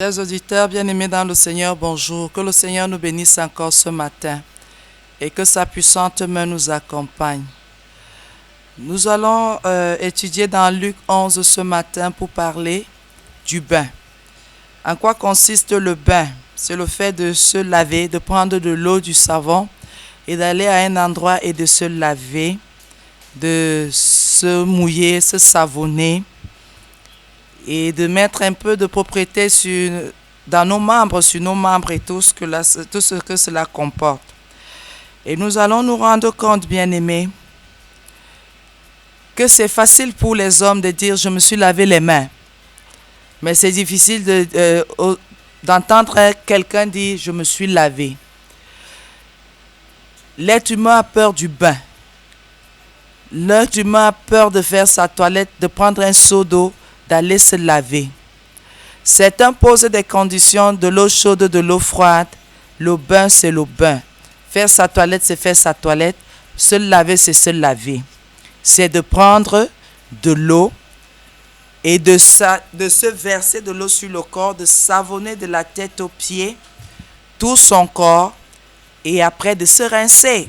Chers auditeurs bien-aimés dans le Seigneur, bonjour. Que le Seigneur nous bénisse encore ce matin et que sa puissante main nous accompagne. Nous allons étudier dans Luc 11 ce matin pour parler du bain. En quoi consiste le bain? C'est le fait de se laver, de prendre de l'eau, du savon et d'aller à un endroit et de se laver, de se mouiller, se savonner et de mettre un peu de propriété dans nos membres, sur nos membres et tout ce que cela comporte. Et nous allons nous rendre compte, bien-aimés, que c'est facile pour les hommes de dire « je me suis lavé les mains ». Mais c'est difficile d'entendre quelqu'un dire « je me suis lavé ». L'être humain a peur du bain. L'être humain a peur de faire sa toilette, de prendre un seau d'eau, d'aller se laver. Certains posent des conditions, de l'eau chaude, de l'eau froide. Le bain, c'est le bain. Faire sa toilette, c'est faire sa toilette. Se laver, c'est se laver. C'est de prendre de l'eau et de se verser de l'eau sur le corps, de savonner de la tête aux pieds tout son corps et après de se rincer,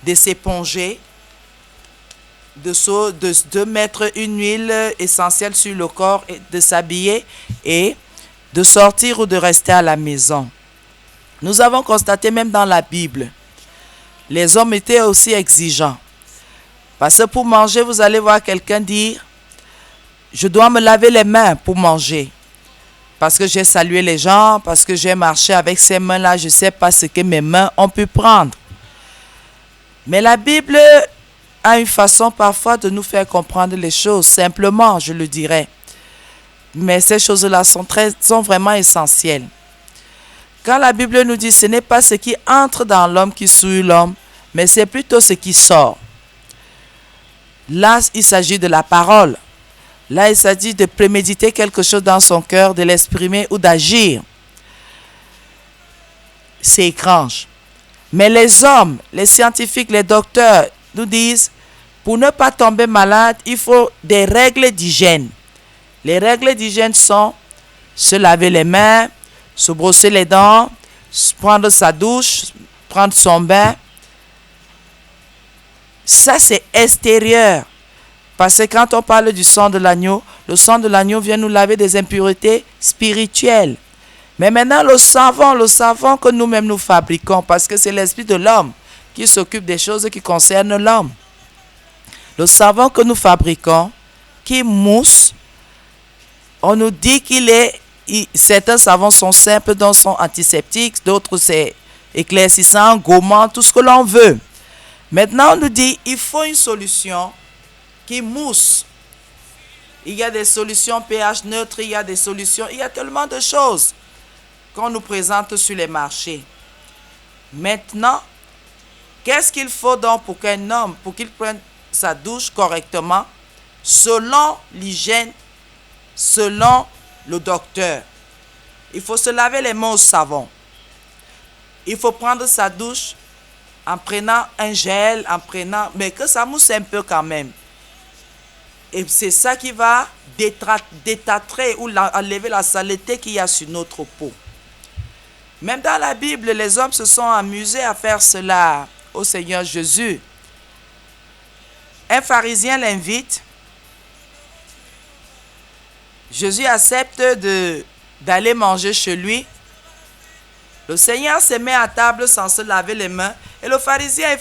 de s'éponger, de mettre une huile essentielle sur le corps, et de s'habiller et de sortir ou de rester à la maison. Nous avons constaté même dans la Bible, les hommes étaient aussi exigeants. Parce que pour manger, vous allez voir quelqu'un dire « je dois me laver les mains pour manger ». Parce que j'ai salué les gens, parce que j'ai marché avec ces mains-là, je ne sais pas ce que mes mains ont pu prendre. Mais la Bible a une façon parfois de nous faire comprendre les choses, simplement, je le dirais. Mais ces choses-là sont vraiment essentielles. Quand la Bible nous dit, ce n'est pas ce qui entre dans l'homme qui souille l'homme, mais c'est plutôt ce qui sort. Là, il s'agit de la parole. Là, il s'agit de préméditer quelque chose dans son cœur, de l'exprimer ou d'agir. C'est étrange. Mais les hommes, les scientifiques, les docteurs nous disent, pour ne pas tomber malade, il faut des règles d'hygiène. Les règles d'hygiène sont se laver les mains, se brosser les dents, prendre sa douche, prendre son bain. Ça, c'est extérieur. Parce que quand on parle du sang de l'agneau, le sang de l'agneau vient nous laver des impuretés spirituelles. Mais maintenant, le savon que nous-mêmes nous fabriquons, parce que c'est l'esprit de l'homme qui s'occupe des choses qui concernent l'homme. Le savon que nous fabriquons, qui mousse, on nous dit certains savons sont simples, d'autres sont antiseptiques, d'autres c'est éclaircissant, gommant, tout ce que l'on veut. Maintenant, on nous dit il faut une solution qui mousse. Il y a des solutions pH neutre, il y a des solutions, il y a tellement de choses qu'on nous présente sur les marchés. Maintenant, qu'est-ce qu'il faut donc pour qu'un homme, pour qu'il prenne sa douche correctement, selon l'hygiène, selon le docteur? Il faut se laver les mains au savon. Il faut prendre sa douche en prenant un gel, mais que ça mousse un peu quand même. Et c'est ça qui va détâtrer ou enlever la saleté qu'il y a sur notre peau. Même dans la Bible, les hommes se sont amusés à faire cela au Seigneur Jésus. Un pharisien l'invite. Jésus accepte d'aller manger chez lui. Le Seigneur se met à table sans se laver les mains. Et le pharisien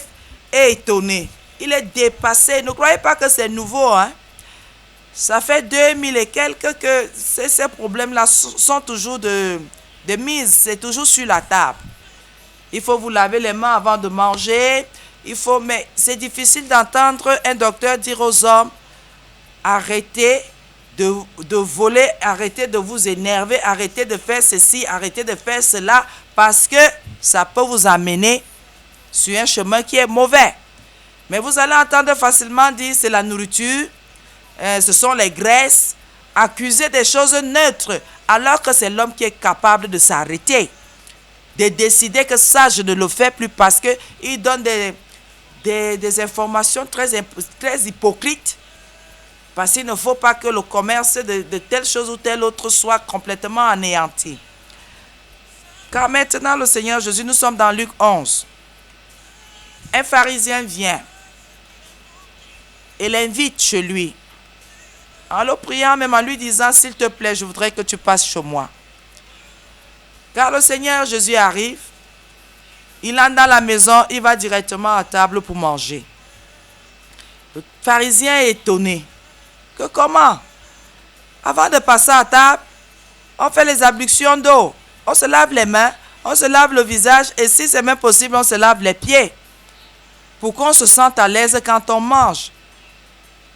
est étonné. Il est dépassé. Ne croyez pas que c'est nouveau, hein? Ça fait 2000 et quelques que ces problèmes-là sont toujours de mise. C'est toujours sur la table. Il faut vous laver les mains avant de manger. Mais c'est difficile d'entendre un docteur dire aux hommes arrêtez de voler, arrêtez de vous énerver, arrêtez de faire ceci, arrêtez de faire cela, parce que ça peut vous amener sur un chemin qui est mauvais. Mais vous allez entendre facilement dire c'est la nourriture, ce sont les graisses, accuser des choses neutres, alors que c'est l'homme qui est capable de s'arrêter, de décider que ça, je ne le fais plus, parce qu'il donne des informations très hypocrites Parce qu'il ne faut pas que le commerce de telle chose ou telle autre soit complètement anéanti. Car maintenant, le Seigneur Jésus, nous sommes dans Luc 11. Un pharisien vient et l'invite chez lui. En le priant, même en lui disant, s'il te plaît, je voudrais que tu passes chez moi. Car le Seigneur Jésus arrive, il entre dans la maison, il va directement à table pour manger. Le pharisien est étonné. Que comment? Avant de passer à table, on fait les ablutions d'eau. On se lave les mains, on se lave le visage et si c'est même possible, on se lave les pieds. Pour qu'on se sente à l'aise quand on mange.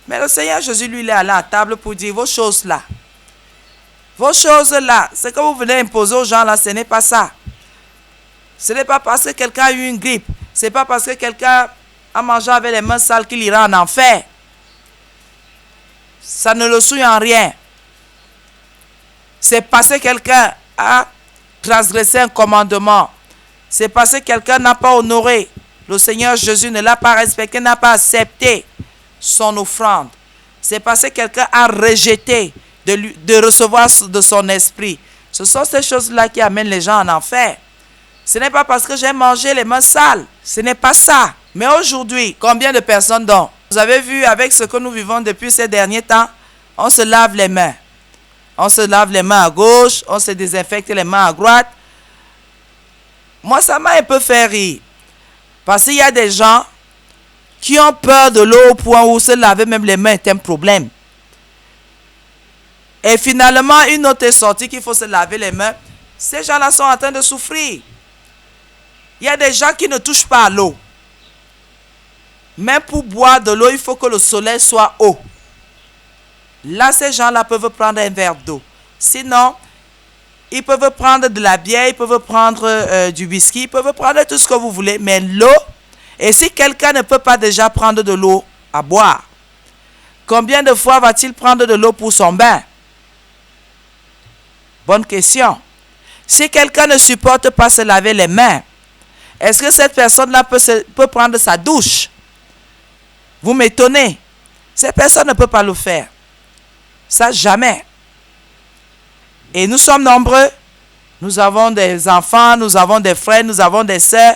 Mais le Seigneur Jésus, lui, il est allé à table pour dire vos choses là. Vos choses là, ce que vous venez imposer aux gens là, ce n'est pas ça. Ce n'est pas parce que quelqu'un a eu une grippe. Ce n'est pas parce que quelqu'un a mangé avec les mains sales qu'il ira en enfer. Ça ne le souille en rien. C'est parce que quelqu'un a transgressé un commandement. C'est parce que quelqu'un n'a pas honoré. Le Seigneur Jésus ne l'a pas respecté, n'a pas accepté son offrande. C'est parce que quelqu'un a rejeté de recevoir de son esprit. Ce sont ces choses-là qui amènent les gens en enfer. Ce n'est pas parce que j'ai mangé les mains sales. Ce n'est pas ça. Mais aujourd'hui, combien de personnes donc? Vous avez vu avec ce que nous vivons depuis ces derniers temps, on se lave les mains. On se lave les mains à gauche, on se désinfecte les mains à droite. Moi, ça m'a un peu fait rire. Parce qu'il y a des gens qui ont peur de l'eau au point où se laver même les mains est un problème. Et finalement, une autre est sortie qu'il faut se laver les mains. Ces gens-là sont en train de souffrir. Il y a des gens qui ne touchent pas à l'eau. Même pour boire de l'eau, il faut que le soleil soit haut. Là, ces gens-là peuvent prendre un verre d'eau. Sinon, ils peuvent prendre de la bière, ils peuvent prendre du whisky, ils peuvent prendre tout ce que vous voulez. Mais l'eau, et si quelqu'un ne peut pas déjà prendre de l'eau à boire, combien de fois va-t-il prendre de l'eau pour son bain? Bonne question. Si quelqu'un ne supporte pas se laver les mains, est-ce que cette personne-là peut prendre sa douche? Vous m'étonnez. Cette personne ne peut pas le faire. Ça, jamais. Et nous sommes nombreux. Nous avons des enfants, nous avons des frères, nous avons des sœurs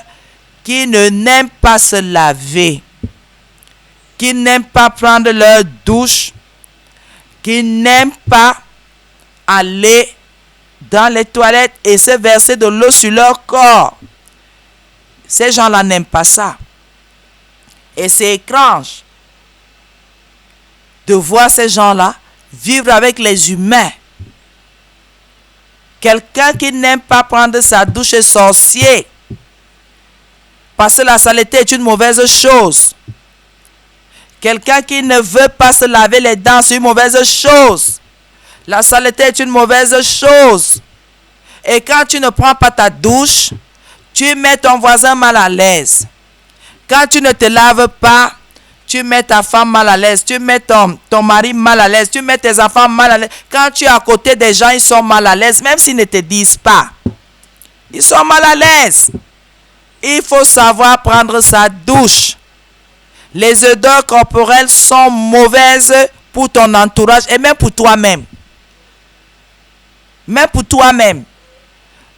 qui n'aiment pas se laver, qui n'aiment pas prendre leur douche, qui n'aiment pas aller dans les toilettes et se verser de l'eau sur leur corps. Ces gens-là n'aiment pas ça. Et c'est étrange de voir ces gens-là vivre avec les humains. Quelqu'un qui n'aime pas prendre sa douche est sorcier. Parce que la saleté est une mauvaise chose. Quelqu'un qui ne veut pas se laver les dents, c'est une mauvaise chose. La saleté est une mauvaise chose. Et quand tu ne prends pas ta douche, tu mets ton voisin mal à l'aise. Quand tu ne te laves pas, tu mets ta femme mal à l'aise. Tu mets ton mari mal à l'aise. Tu mets tes enfants mal à l'aise. Quand tu es à côté des gens, ils sont mal à l'aise. Même s'ils ne te disent pas. Ils sont mal à l'aise. Il faut savoir prendre sa douche. Les odeurs corporelles sont mauvaises pour ton entourage et même pour toi-même. Même pour toi-même.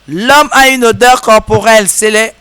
L'homme a une odeur corporelle, c'est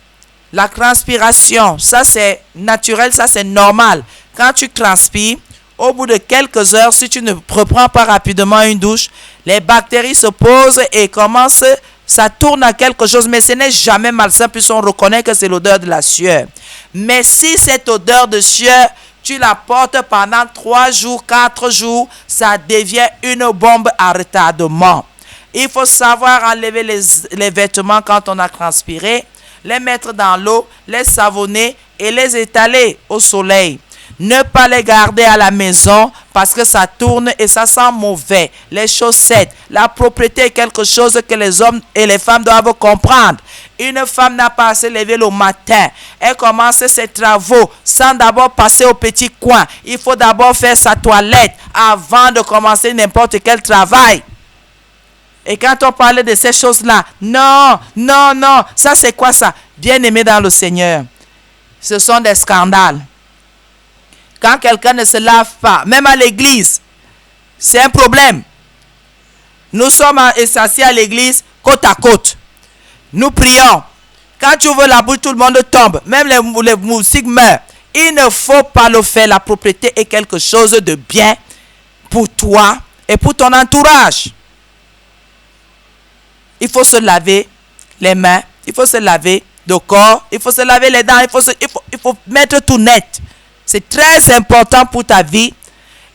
la transpiration. Ça, c'est naturel, ça, c'est normal. Quand tu transpires, au bout de quelques heures, si tu ne reprends pas rapidement une douche, les bactéries se posent et commencent, ça tourne à quelque chose, mais ce n'est jamais malsain puisqu'on reconnaît que c'est l'odeur de la sueur. Mais si cette odeur de sueur, tu la portes pendant 3 jours, 4 jours, ça devient une bombe à retardement. Il faut savoir enlever les vêtements quand on a transpiré, les mettre dans l'eau, les savonner et les étaler au soleil. Ne pas les garder à la maison parce que ça tourne et ça sent mauvais. Les chaussettes, la propreté est quelque chose que les hommes et les femmes doivent comprendre. Une femme n'a pas à se lever le matin. Elle commence ses travaux sans d'abord passer au petit coin. Il faut d'abord faire sa toilette avant de commencer n'importe quel travail. Et quand on parle de ces choses-là, non, ça c'est quoi ça? Bien-aimé dans le Seigneur, ce sont des scandales. Quand quelqu'un ne se lave pas, même à l'église, C'est un problème. Nous sommes assis à l'église côte à côte. Nous prions. Quand tu ouvres la bouche, tout le monde tombe. Même les moustiques meurent. Il ne faut pas le faire. La propriété est quelque chose de bien pour toi et pour ton entourage. Il faut se laver les mains. Il faut se laver le corps. Il faut se laver les dents. Il faut mettre tout net. C'est très important pour ta vie.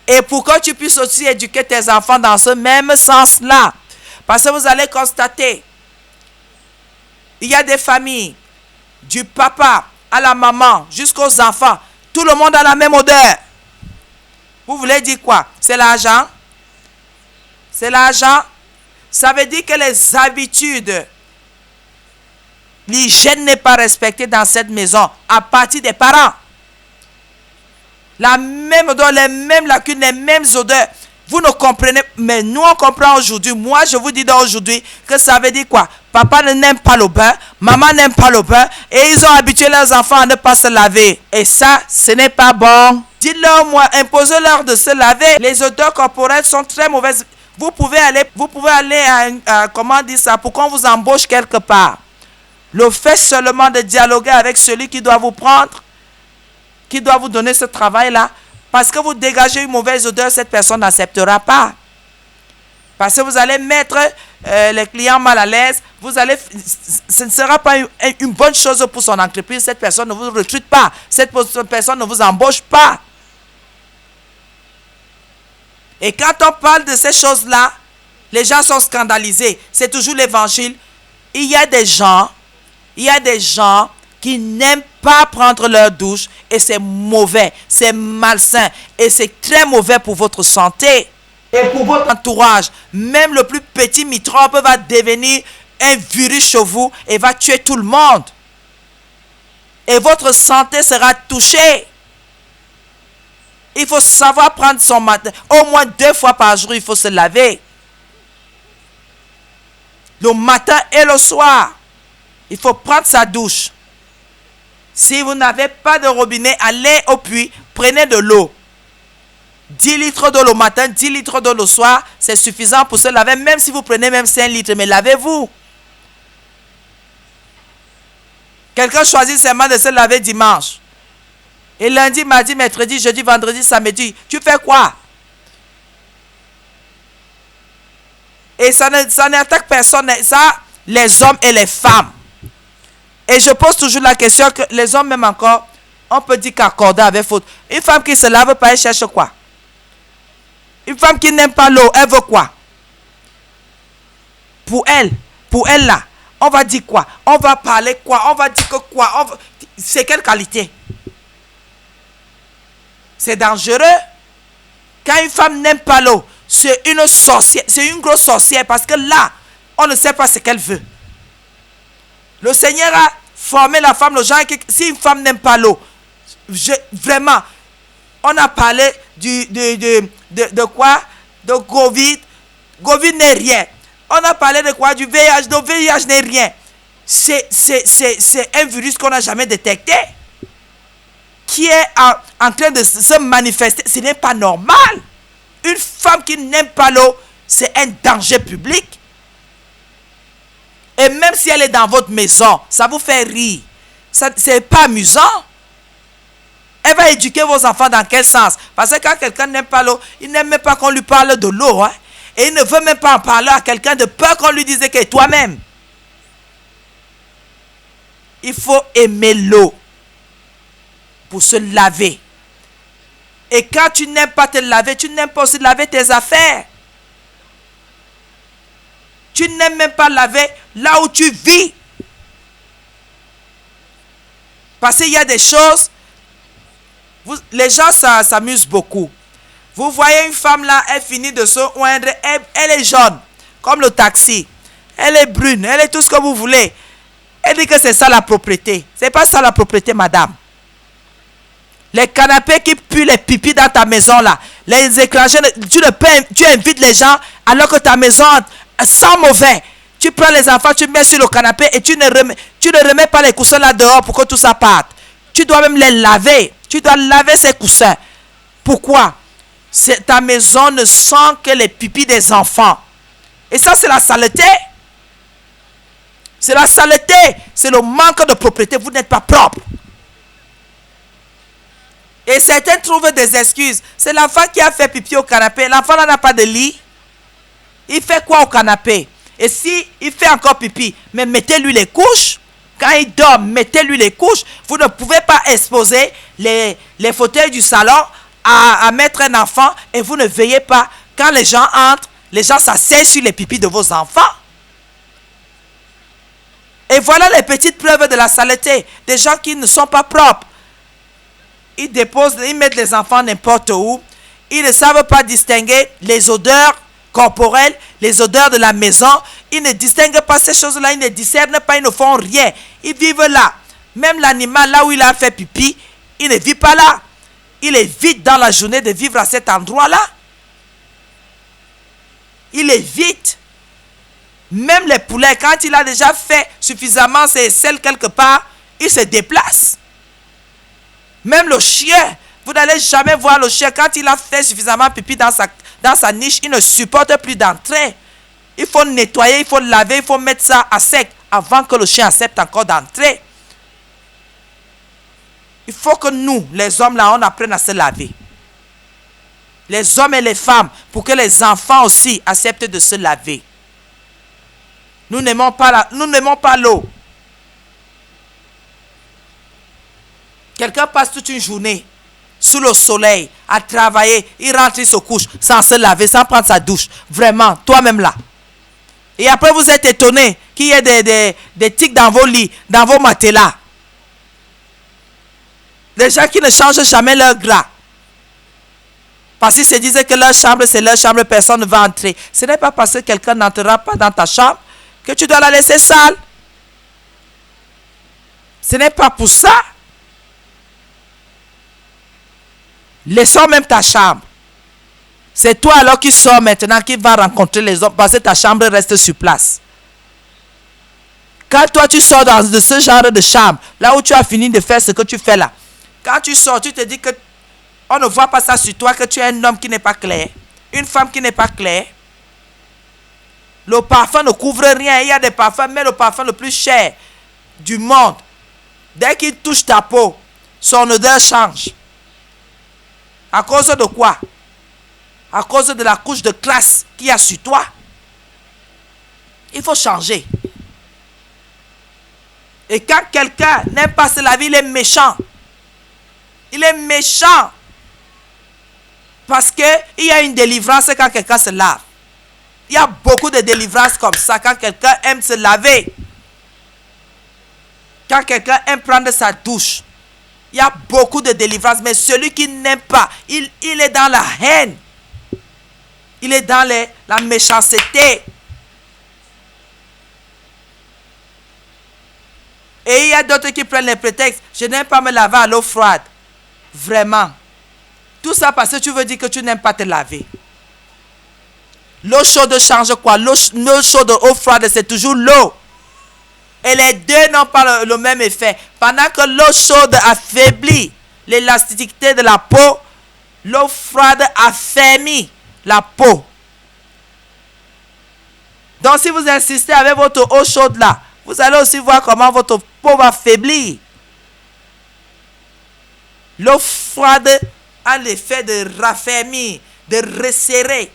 Et pour que tu puisses aussi éduquer tes enfants dans ce même sens-là. Parce que vous allez constater, il y a des familles, du papa à la maman, jusqu'aux enfants. Tout le monde a la même odeur. Vous voulez dire quoi? C'est l'argent? C'est l'argent? Ça veut dire que les habitudes, l'hygiène n'est pas respectée dans cette maison à partir des parents. La même odeur, les mêmes lacunes, les mêmes odeurs. Vous ne comprenez, mais nous on comprend aujourd'hui. Moi je vous dis aujourd'hui que ça veut dire quoi? Papa n'aime pas le bain, maman n'aime pas le bain et ils ont habitué leurs enfants à ne pas se laver. Et ça, ce n'est pas bon. Dites-leur moi, imposez-leur de se laver. Les odeurs corporelles sont très mauvaises. Vous pouvez aller à comment dire ça, pour qu'on vous embauche quelque part. Le fait seulement de dialoguer avec celui qui doit vous prendre, qui doit vous donner ce travail-là, parce que vous dégagez une mauvaise odeur, cette personne n'acceptera pas. Parce que vous allez mettre les clients mal à l'aise, ce ne sera pas une bonne chose pour son entreprise. Cette personne ne vous recrute pas, cette personne ne vous embauche pas. Et quand on parle de ces choses-là, les gens sont scandalisés. C'est toujours l'évangile. Il y a des gens qui n'aiment pas prendre leur douche et c'est mauvais, c'est malsain et c'est très mauvais pour votre santé et pour votre entourage. Même le plus petit microbe va devenir un virus chez vous et va tuer tout le monde. Et votre santé sera touchée. Il faut savoir prendre son matin. Au moins 2 fois par jour, il faut se laver. Le matin et le soir. Il faut prendre sa douche. Si vous n'avez pas de robinet, allez au puits, prenez de l'eau. 10 litres d'eau le matin, 10 litres d'eau le soir, c'est suffisant pour se laver. Même si vous prenez même 5 litres, mais lavez-vous. Quelqu'un choisit seulement de se laver dimanche. Et lundi, mardi, mercredi, jeudi, vendredi, samedi, tu fais quoi? Et ça n'attaque personne. Ça, les hommes et les femmes. Et je pose toujours la question que les hommes même encore, on peut dire qu'accorder avec faute. Une femme qui ne se lave pas, elle cherche quoi? Une femme qui n'aime pas l'eau, elle veut quoi? Pour elle là, on va dire quoi? On va parler quoi? On va dire que quoi? C'est quelle qualité? C'est dangereux. Quand une femme n'aime pas l'eau, c'est une sorcière, c'est une grosse sorcière parce que là, on ne sait pas ce qu'elle veut. Le Seigneur a formé la femme, le genre que si une femme n'aime pas l'eau, vraiment, on a parlé de quoi? De Covid. Covid n'est rien. On a parlé de quoi? Du VIH. Le VIH n'est rien. C'est un virus qu'on n'a jamais détecté. Qui est en train de se manifester. Ce n'est pas normal. Une femme qui n'aime pas l'eau, c'est un danger public. Et même si elle est dans votre maison, ça vous fait rire. Ce n'est pas amusant. Elle va éduquer vos enfants dans quel sens? Parce que quand quelqu'un n'aime pas l'eau, il n'aime même pas qu'on lui parle de l'eau. Hein? Et il ne veut même pas en parler à quelqu'un de peur qu'on lui dise que toi-même. Il faut aimer l'eau pour se laver. Et quand tu n'aimes pas te laver, tu n'aimes pas aussi laver tes affaires. Tu n'aimes même pas laver là où tu vis. Parce qu'il y a des choses, les gens s'amusent beaucoup. Vous voyez une femme là, elle finit de se oindre, elle est jaune, comme le taxi. Elle est brune, elle est tout ce que vous voulez. Elle dit que c'est ça la propriété. C'est pas ça la propriété, madame. Les canapés qui puent les pipis dans ta maison là, les écrangers, tu invites les gens alors que ta maison sent mauvais. Tu prends les enfants, tu mets sur le canapé et tu ne remets pas les coussins là dehors pour que tout ça parte. Tu dois même les laver. Tu dois laver ces coussins. Pourquoi? Ta maison ne sent que les pipis des enfants. Et ça, c'est la saleté. C'est la saleté. C'est le manque de propreté. Vous n'êtes pas propre. Et certains trouvent des excuses. C'est l'enfant qui a fait pipi au canapé. L'enfant n'a pas de lit. Il fait quoi au canapé? Et si il fait encore pipi, mais mettez-lui les couches. Quand il dort, mettez-lui les couches. Vous ne pouvez pas exposer les fauteuils du salon à mettre un enfant et vous ne veillez pas. Quand les gens entrent, les gens s'asseyent sur les pipis de vos enfants. Et voilà les petites preuves de la saleté. Des gens qui ne sont pas propres. Ils déposent, ils mettent les enfants n'importe où. Ils ne savent pas distinguer les odeurs corporelles, les odeurs de la maison. Ils ne distinguent pas ces choses-là. Ils ne discernent pas, ils ne font rien. Ils vivent là. Même l'animal, là où il a fait pipi, il ne vit pas là. Il évite dans la journée de vivre à cet endroit-là. Il évite. Même les poulets, quand il a déjà fait suffisamment ses selles quelque part, il se déplace. Même le chien, vous n'allez jamais voir le chien, quand il a fait suffisamment pipi dans sa niche, il ne supporte plus d'entrer. Il faut nettoyer, il faut laver, il faut mettre ça à sec avant que le chien accepte encore d'entrer. Il faut que nous, les hommes là, on apprenne à se laver. Les hommes et les femmes, pour que les enfants aussi acceptent de se laver. Nous n'aimons pas l'eau. Quelqu'un passe toute une journée sous le soleil à travailler, il rentre, il se couche sans se laver, sans prendre sa douche. Vraiment, toi-même là. Et après vous êtes étonné qu'il y ait des tiques dans vos lits, dans vos matelas. Des gens qui ne changent jamais leur gras. Parce qu'ils se disaient que leur chambre, c'est leur chambre, personne ne va entrer. Ce n'est pas parce que quelqu'un n'entrera pas dans ta chambre que tu dois la laisser sale. Ce n'est pas pour ça. Laissons même ta chambre. C'est toi alors qui sors maintenant, qui va rencontrer les hommes, parce que ta chambre reste sur place. Quand toi tu sors de ce genre de chambre, là où tu as fini de faire ce que tu fais là, quand tu sors, tu te dis que on ne voit pas ça sur toi, que tu es un homme qui n'est pas clair, une femme qui n'est pas claire. Le parfum ne couvre rien. Il y a des parfums, mais le parfum le plus cher du monde, dès qu'il touche ta peau, son odeur change. À cause de quoi? À cause de la couche de crasse qu'il y a sur toi. Il faut changer. Et quand quelqu'un n'aime pas se laver, il est méchant. Il est méchant. Parce qu'il y a une délivrance quand quelqu'un se lave. Il y a beaucoup de délivrances comme ça quand quelqu'un aime se laver. Quand quelqu'un aime prendre sa douche. Il y a beaucoup de délivrances. Mais celui qui n'aime pas, il est dans la haine. Il est dans la méchanceté. Et il y a d'autres qui prennent les prétextes. Je n'aime pas me laver à l'eau froide. Vraiment. Tout ça parce que tu veux dire que tu n'aimes pas te laver. L'eau chaude change quoi? L'eau chaude, eau froide, c'est toujours l'eau. Et les deux n'ont pas le même effet. Pendant que l'eau chaude affaiblit l'élasticité de la peau, l'eau froide affermit la peau. Donc si vous insistez avec votre eau chaude là, vous allez aussi voir comment votre peau va faiblir. L'eau froide a l'effet de raffermir, de resserrer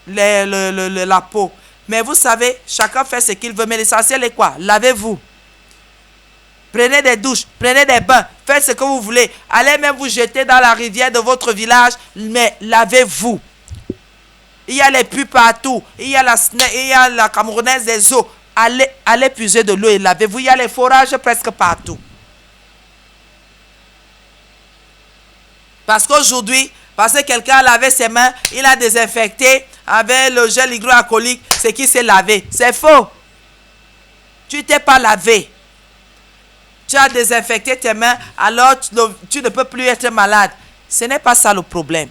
la peau. Mais vous savez, chacun fait ce qu'il veut. Mais l'essentiel est quoi? Lavez-vous. Prenez des douches, prenez des bains, faites ce que vous voulez. Allez même vous jeter dans la rivière de votre village, mais lavez-vous. Il y a les puits partout. Il y a la Camerounaise des eaux. Allez puiser de l'eau et lavez-vous. Il y a les forages presque partout. Parce qu'aujourd'hui, parce que quelqu'un a lavé ses mains, il a désinfecté avec le gel hydroalcoolique, c'est qu'il s'est lavé. C'est faux. Tu ne t'es pas lavé. Tu as désinfecté tes mains, alors tu ne peux plus être malade. Ce n'est pas ça le problème.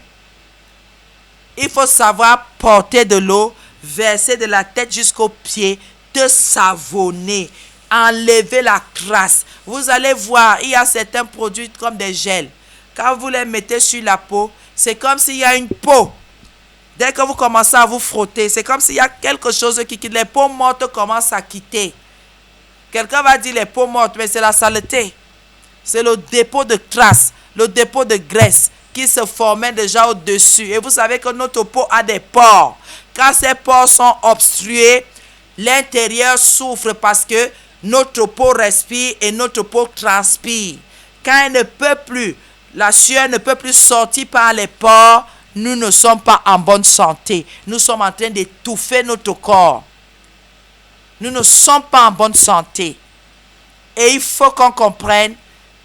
Il faut savoir porter de l'eau, verser de la tête jusqu'aux pieds, te savonner, enlever la crasse. Vous allez voir, il y a certains produits comme des gels. quand vous les mettez sur la peau, c'est comme s'il y a une peau. Dès que vous commencez à vous frotter, c'est comme s'il y a quelque chose qui quitte. Les peaux mortes commencent à quitter. Quelqu'un va dire les peaux mortes, mais c'est la saleté. C'est le dépôt de traces, le dépôt de graisse qui se formait déjà au-dessus. Et vous savez que notre peau a des pores. Quand ces pores sont obstrués, l'intérieur souffre parce que notre peau respire et notre peau transpire. Quand elle ne peut plus, la sueur ne peut plus sortir par les pores, nous ne sommes pas en bonne santé. Nous sommes en train d'étouffer notre corps. Nous ne sommes pas en bonne santé. Et il faut qu'on comprenne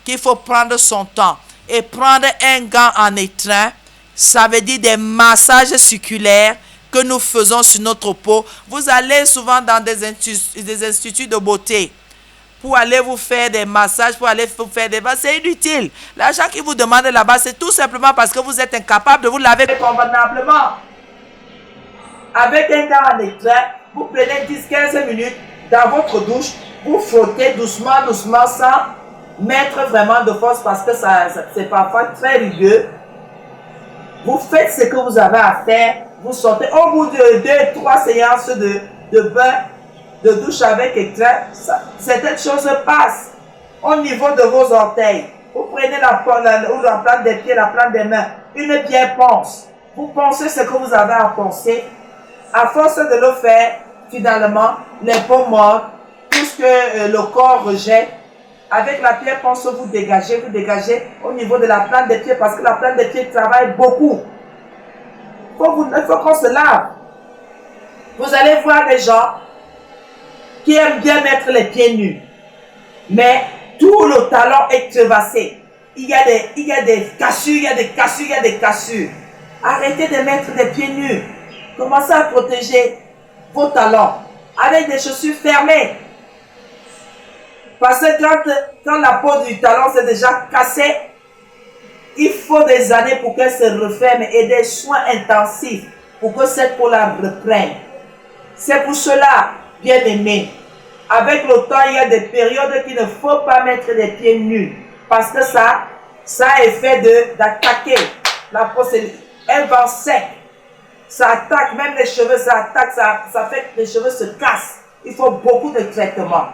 qu'il faut prendre son temps. Et prendre un gant en étreint, ça veut dire des massages circulaires que nous faisons sur notre peau. Vous allez souvent dans des instituts de beauté pour aller vous faire des massages, pour aller vous faire des massages. C'est inutile. L'argent qu'ils vous demandent là-bas, c'est tout simplement parce que vous êtes incapable de vous laver convenablement. Avec un gant en étreint, vous prenez 10-15 minutes dans votre douche, vous frottez doucement, doucement, sans mettre vraiment de force parce que c'est parfois très rugueux. Vous faites ce que vous avez à faire, vous sortez. Au bout de 2-3 séances de bain, de douche avec étreint, certaines choses passent au niveau de vos orteils. Vous prenez la plante des pieds, la plante des mains, une pierre ponce. Vous pensez ce que vous avez à penser. À force de le faire, finalement, les peaux mortes, tout ce que le corps rejette, avec la pierre ponce, vous dégagez au niveau de la plante des pieds parce que la plante des pieds travaille beaucoup. Il faut qu'on se lave. Vous allez voir des gens qui aiment bien mettre les pieds nus, mais tout le talon est crevassé. Il y a des cassures. Arrêtez de mettre des pieds nus. Commencez à protéger vos talons avec des chaussures fermées. Parce que quand la peau du talon s'est déjà cassée, il faut des années pour qu'elle se referme et des soins intensifs pour que cette peau-là reprenne. C'est pour cela, bien aimé, avec le temps, il y a des périodes qu'il ne faut pas mettre des pieds nus. Parce que ça a effet d'attaquer. La peau, elle va sec. Ça attaque, même les cheveux, ça fait que les cheveux se cassent. Il faut beaucoup de traitements.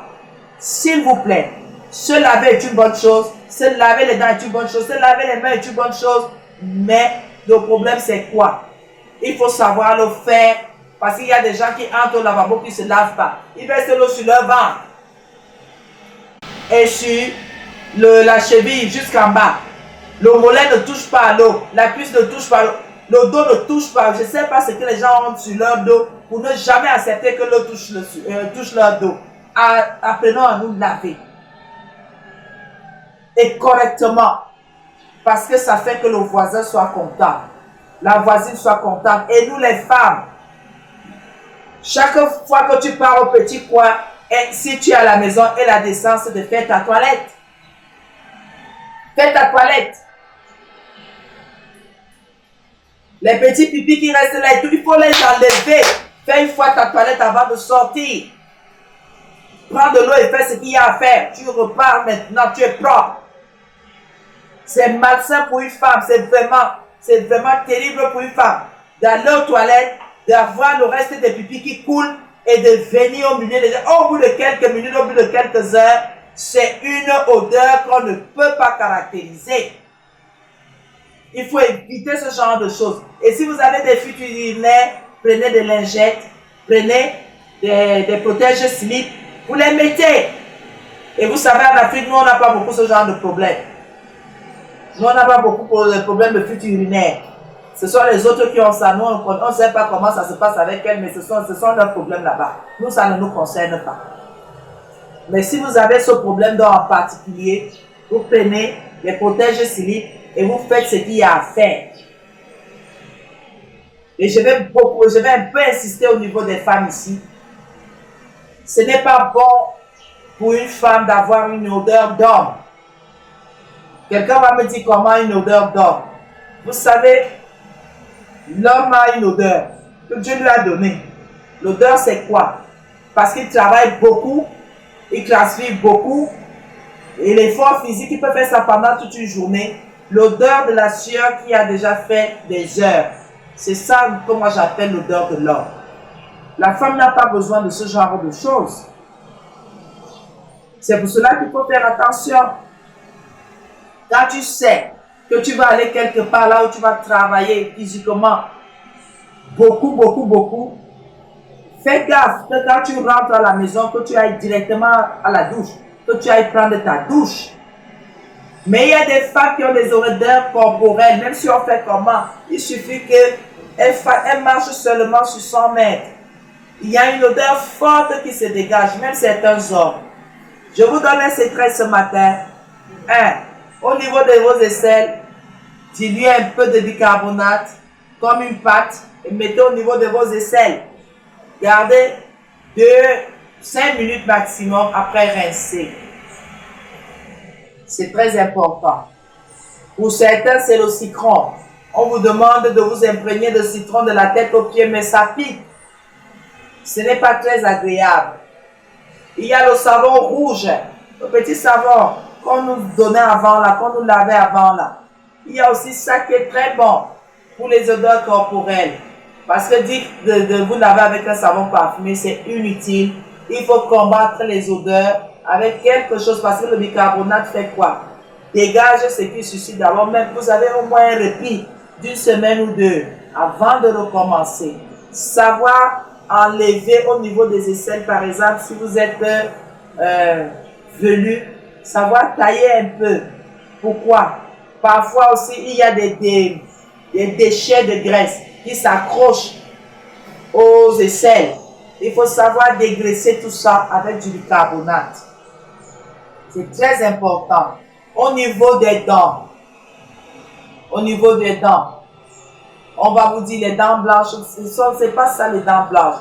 S'il vous plaît, se laver est une bonne chose, se laver les dents est une bonne chose, se laver les mains est une bonne chose, mais le problème c'est quoi? Il faut savoir le faire, parce qu'il y a des gens qui entrent au lavabo qui ne se lavent pas. Ils versent l'eau sur leur ventre et sur la cheville jusqu'en bas. Le mollet ne touche pas à l'eau, la cuisse ne touche pas à l'eau, le dos ne touche pas. Je ne sais pas ce que les gens ont sur leur dos pour ne jamais accepter que l'eau touche leur dos. Apprenons à nous laver. Et correctement. Parce que ça fait que le voisin soit content. La voisine soit contente. Et nous les femmes, chaque fois que tu pars au petit coin, et si tu es à la maison, aie la décence de faire ta toilette. Fais ta toilette. Les petits pipis qui restent là et tout, il faut les enlever. Fais une fois ta toilette avant de sortir. Prends de l'eau et fais ce qu'il y a à faire. Tu repars maintenant, tu es propre. C'est malsain pour une femme, c'est vraiment terrible pour une femme d'aller aux toilettes, d'avoir le reste des pipis qui coulent et de venir au milieu des au bout de quelques minutes, au bout de quelques heures. C'est une odeur qu'on ne peut pas caractériser. Il faut éviter ce genre de choses. Et si vous avez des fuites urinaires, prenez des lingettes, prenez des protèges slip, vous les mettez. Et vous savez, en Afrique, nous, on n'a pas beaucoup ce genre de problème. Nous, on n'a pas beaucoup de problèmes de fuite urinaire. Ce sont les autres qui ont ça. Nous, on ne sait pas comment ça se passe avec elles, mais ce sont leurs problèmes là-bas. Nous, ça ne nous concerne pas. Mais si vous avez ce problème en particulier, vous prenez les protèges slip et vous faites ce qu'il y a à faire. Et je vais un peu insister au niveau des femmes ici. Ce n'est pas bon pour une femme d'avoir une odeur d'homme. Quelqu'un va me dire comment une odeur d'homme. Vous savez, l'homme a une odeur que Dieu lui a donnée. L'odeur c'est quoi? Parce qu'il travaille beaucoup, il transpire beaucoup, et l'effort physique, il peut faire ça pendant toute une journée. L'odeur de la sueur qui a déjà fait des heures. C'est ça que moi j'appelle l'odeur de l'homme. La femme n'a pas besoin de ce genre de choses. C'est pour cela qu'il faut faire attention. Quand tu sais que tu vas aller quelque part là où tu vas travailler physiquement, beaucoup, fais gaffe que quand tu rentres à la maison, que tu ailles directement à la douche, que tu ailles prendre ta douche. Mais il y a des femmes qui ont des odeurs corporelles, même si on fait comment, il suffit qu'elles marchent seulement sur 100 mètres. Il y a une odeur forte qui se dégage, même certains hommes. Je vous donne un secret ce matin. Au niveau de vos aisselles, diluez un peu de bicarbonate comme une pâte et mettez au niveau de vos aisselles. Gardez 5 minutes maximum après rincer. C'est très important. Pour certains, c'est le citron. On vous demande de vous imprégner de citron de la tête aux pieds, mais ça pique. Ce n'est pas très agréable. Il y a le savon rouge, le petit savon qu'on nous donnait avant là, qu'on nous lavait avant là. Il y a aussi ça qui est très bon pour les odeurs corporelles. Parce que dire de vous laver avec un savon parfumé, c'est inutile. Il faut combattre les odeurs avec quelque chose, parce que le bicarbonate fait quoi? Dégage ce qui suscite d'abord, même vous avez au moins un répit d'une semaine ou deux avant de recommencer. Savoir enlever au niveau des aisselles, par exemple, si vous êtes velu, savoir tailler un peu. Pourquoi? Parfois aussi, il y a des déchets de graisse qui s'accrochent aux aisselles. Il faut savoir dégraisser tout ça avec du bicarbonate. C'est très important. Au niveau des dents, on va vous dire les dents blanches, c'est pas ça les dents blanches.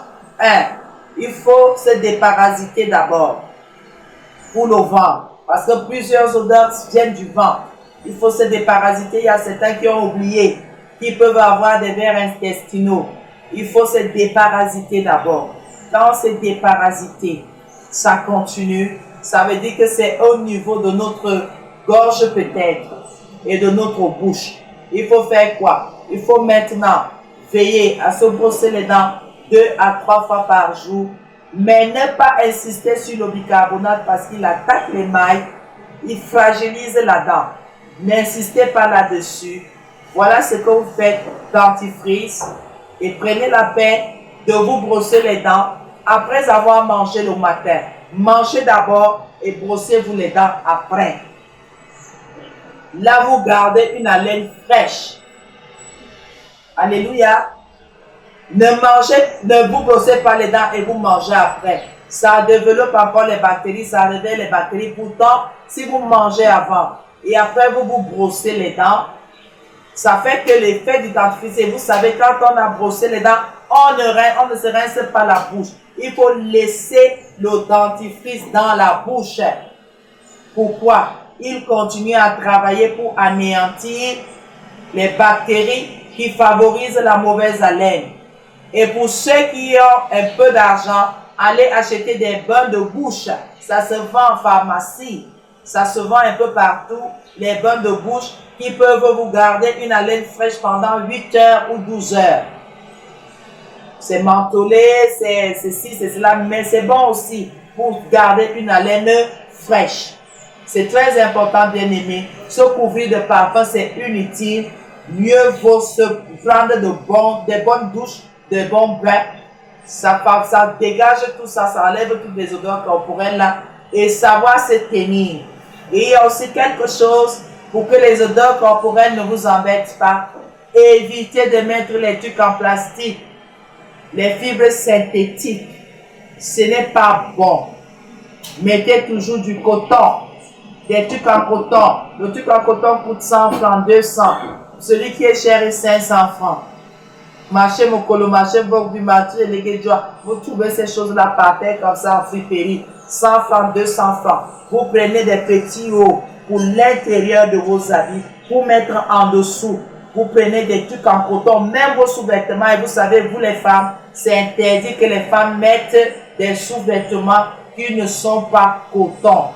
Il faut se déparasiter d'abord pour le ventre, parce que plusieurs odeurs viennent du ventre. Il faut se déparasiter. Il y a certains qui ont oublié, qui peuvent avoir des vers intestinaux. Il faut se déparasiter d'abord. Quand on s'est déparasité, ça continue. Ça veut dire que c'est au niveau de notre gorge peut-être et de notre bouche. Il faut faire quoi? Il faut maintenant veiller à se brosser les dents 2 à 3 fois par jour, mais ne pas insister sur le bicarbonate parce qu'il attaque les mailles, il fragilise la dent. N'insistez pas là-dessus. Voilà ce que vous faites, dentifrice, et prenez la peine de vous brosser les dents après avoir mangé le matin. Mangez d'abord et brossez-vous les dents après. Là, vous gardez une haleine fraîche. Alléluia. Ne vous brossez pas les dents et vous mangez après. Ça développe encore les bactéries, ça réveille les bactéries. Pourtant, si vous mangez avant et après vous vous brossez les dents, ça fait que l'effet du dentifrice, et vous savez, quand on a brossé les dents, on ne se rince pas la bouche. Il faut laisser le dentifrice dans la bouche. Pourquoi? Il continue à travailler pour anéantir les bactéries qui favorisent la mauvaise haleine. Et pour ceux qui ont un peu d'argent, allez acheter des bains de bouche. Ça se vend en pharmacie. Ça se vend un peu partout. Les bains de bouche qui peuvent vous garder une haleine fraîche pendant 8 heures ou 12 heures. C'est mentholé, c'est ceci, c'est cela, mais c'est bon aussi pour garder une haleine fraîche. C'est très important, bien aimé. Se couvrir de parfum, c'est inutile. Mieux vaut se prendre des bonnes douches, de bons bains. Ça dégage tout ça, ça enlève toutes les odeurs corporelles là. Et savoir se tenir. Et il y a aussi quelque chose pour que les odeurs corporelles ne vous embêtent pas. Évitez de mettre les trucs en plastique, les fibres synthétiques. Ce n'est pas bon. Mettez toujours du coton. Des trucs en coton. Le truc en coton coûte 100 francs, 200. Celui qui est cher est 500 francs. Marchez mon colo, marchez vos du marché, les guéjois. Vous trouvez ces choses-là par terre comme ça en friperie. 100 francs, 200 francs. Vous prenez des petits hauts pour l'intérieur de vos habits, pour mettre en dessous. Vous prenez des trucs en coton, même vos sous-vêtements. Et vous savez, vous les femmes, c'est interdit que les femmes mettent des sous-vêtements qui ne sont pas coton.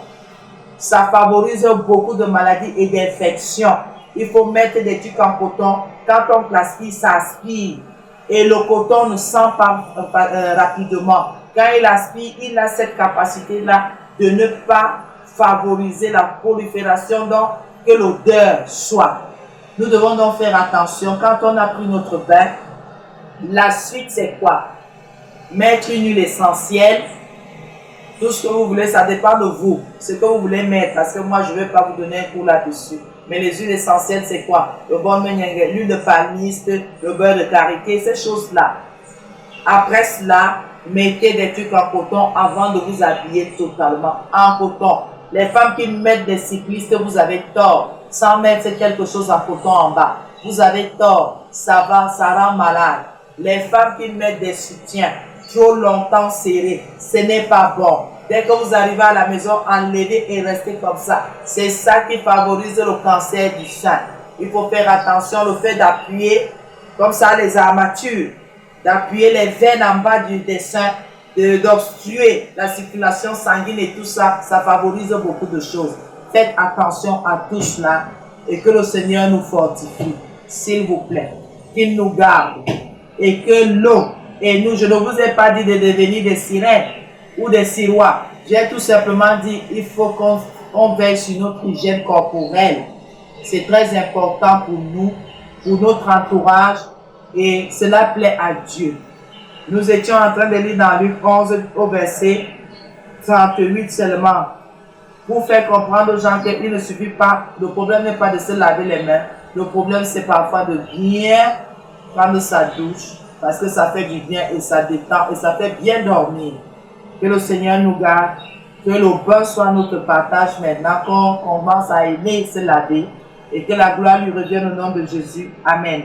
Ça favorise beaucoup de maladies et d'infections. Il faut mettre des trucs en coton. Quand on l'aspire, ça aspire. Et le coton ne sent pas rapidement. Quand il aspire, il a cette capacité-là de ne pas favoriser la prolifération, donc que l'odeur soit. Nous devons donc faire attention. Quand on a pris notre bain, la suite c'est quoi? Mettre une huile essentielle. Tout ce que vous voulez, ça dépend de vous. Ce que vous voulez mettre, parce que moi je ne vais pas vous donner un cours là-dessus. Mais les huiles essentielles, c'est quoi? Le bon menyenge, l'huile de palmiste, le beurre de karité, ces choses-là. Après cela, mettez des trucs en coton avant de vous habiller totalement en coton. Les femmes qui mettent des cyclistes, vous avez tort. Sans mettre quelque chose en coton en bas, vous avez tort. Ça va, ça rend malade. Les femmes qui mettent des soutiens trop longtemps serrés, ce n'est pas bon. Dès que vous arrivez à la maison, enlevez et restez comme ça. C'est ça qui favorise le cancer du sein. Il faut faire attention, le fait d'appuyer comme ça les armatures, d'appuyer les veines en bas des seins, d'obstruer la circulation sanguine et tout ça, ça favorise beaucoup de choses. Faites attention à tout cela et que le Seigneur nous fortifie, s'il vous plaît, qu'il nous garde et que l'eau et nous, je ne vous ai pas dit de devenir des sirènes ou des sirois. J'ai tout simplement dit, il faut qu'on veille sur notre hygiène corporelle. C'est très important pour nous, pour notre entourage, et cela plaît à Dieu. Nous étions en train de lire dans Luc 11 au verset 38 seulement, pour faire comprendre aux gens qu'il ne suffit pas, le problème n'est pas de se laver les mains, le problème c'est parfois de bien prendre sa douche, parce que ça fait du bien et ça détend et ça fait bien dormir. Que le Seigneur nous garde, que le bain soit notre partage maintenant, qu'on commence à aimer se laver et que la gloire lui revienne au nom de Jésus. Amen.